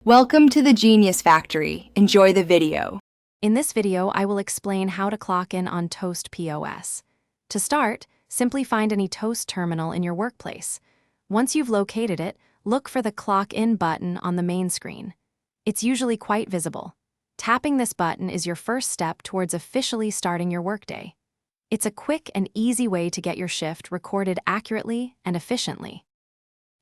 Welcome to the Genius Factory. Enjoy the video. In this video, I will explain how to clock in on Toast POS. To start, simply find any Toast terminal in your workplace. Once you've located it, look for the Clock In button on the main screen. It's usually quite visible. Tapping this button is your first step towards officially starting your workday. It's a quick and easy way to get your shift recorded accurately and efficiently.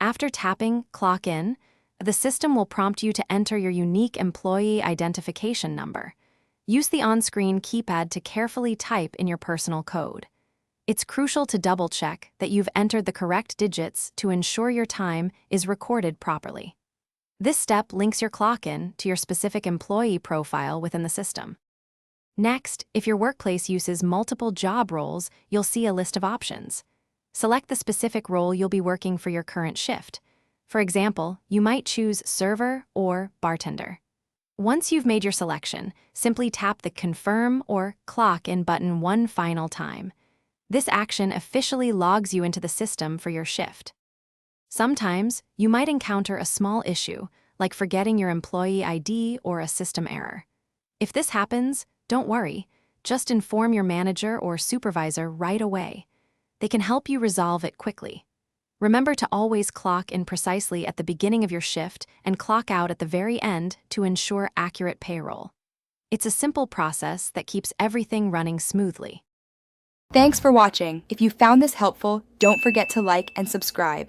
After tapping Clock In, the system will prompt you to enter your unique employee identification number. Use the on-screen keypad to carefully type in your personal code. It's crucial to double-check that you've entered the correct digits to ensure your time is recorded properly. This step links your clock-in to your specific employee profile within the system. Next, if your workplace uses multiple job roles, you'll see a list of options. Select the specific role you'll be working for your current shift. For example, you might choose server or bartender. Once you've made your selection, simply tap the Confirm or Clock In button one final time. This action officially logs you into the system for your shift. Sometimes, you might encounter a small issue, like forgetting your employee ID or a system error. If this happens, don't worry. Just inform your manager or supervisor right away. They can help you resolve it quickly. Remember to always clock in precisely at the beginning of your shift and clock out at the very end to ensure accurate payroll. It's a simple process that keeps everything running smoothly. Thanks for watching. If you found this helpful, don't forget to like and subscribe.